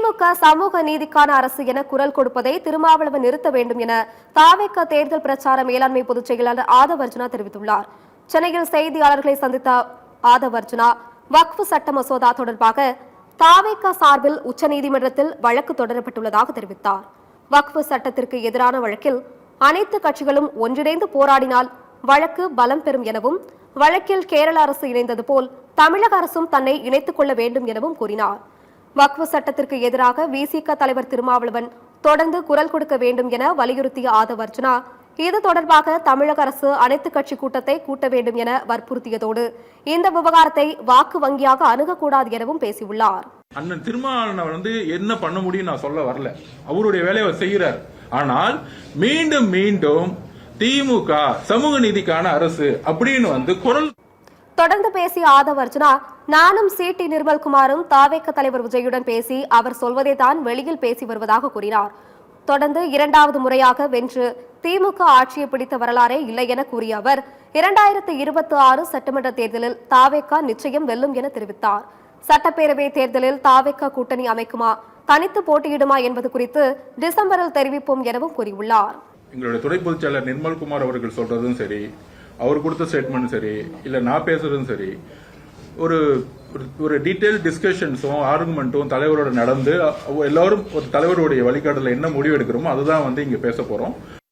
திமுக சமூக நீதிக்கான அரசு என குரல் கொடுப்பதை திருமாவளவன் நிறுத்த வேண்டும் என தாவேக தேர்தல் பிரச்சார மேலாண்மை பொதுச் செயலாளர் ஆதவர்ஜுனா தெரிவித்துள்ளார். சென்னையில் செய்தியாளர்களை சந்தித்த ஆதவர்ஜுனா வக்ஃப் சட்ட மசோதா தொடர்பாக தாவேக சார்பில் உச்சநீதிமன்றத்தில் வழக்கு தொடரப்பட்டுள்ளதாக தெரிவித்தார். வக்ஃப் சட்டத்திற்கு எதிரான வழக்கில் அனைத்து கட்சிகளும் ஒன்றிணைந்து போராடினால் வழக்கு பலம் பெறும் எனவும் வழக்கில் கேரள அரசு இணைந்தது போல் தமிழக அரசும் தன்னை இணைத்துக் கொள்ள வேண்டும் எனவும் கூறினார். வக்ஃப் சட்டத்திற்கு எதிராக விசிக தலைவர் திருமாவளவன் தொடர்ந்து குரல் கொடுக்க வேண்டும் என வலியுறுத்திய ஆதவர்ஜுனா இது தொடர்பாக தமிழக அரசு அனைத்து கட்சி கூட்டத்தை கூட்ட வேண்டும் என வற்புறுத்தியதோடு இந்த விவகாரத்தை வாக்கு வங்கியாக அணுகக்கூடாது எனவும் பேசியுள்ளார். அண்ணன் திருமாவளவன் என்ன பண்ண முடியும் நான் சொல்ல வரல, அவருடைய வேலையை செய்யறார். ஆனால் மீண்டும் மீண்டும் திமுக சமூக நீதிக்கான அரசு அப்படின்னு குரல் தொடர்ந்து பேசிய ஆதவர்ஜுனா நானும் சிடி நிர்மல்குமாரும் தாவேக தலைவர் விஜயுடன் பேசி அவர் சொல்வதை தான் வெளியில் பேசி வருவதாக கூறினார். தொடர்ந்து இரண்டாவது முறையாக வென்று திமுக ஆட்சியை பிடித்த வரலாறே இல்லை என கூறிய அவர் 2026 சட்டமன்ற தேர்தலில் தாவேக நிச்சயம் வெல்லும் என தெரிவித்தார். சட்டப்பேரவை தேர்தலில் தாவேக கூட்டணி அமைக்குமா தனித்து போட்டியிடுமா என்பது குறித்து டிசம்பரில் தெரிவிப்போம் எனவும் கூறியுள்ளார். எங்களுடைய துணை பொதுச் செயலர் நிர்மல்குமார் அவர்கள் சொல்றதும் சரி, அவர் கொடுத்த ஸ்டேட்மெண்ட் சரி, இல்ல நான் பேசுறதும் சரி, ஒரு டீடைல் டிஸ்கஷன்ஸும் ஆர்குமெண்ட்டும் தலைவரோட நடந்து எல்லாரும் ஒரு தலைவருடைய வழிகாட்டல என்ன முடிவு எடுக்கிறோமோ அதுதான் இங்க பேச போறோம்.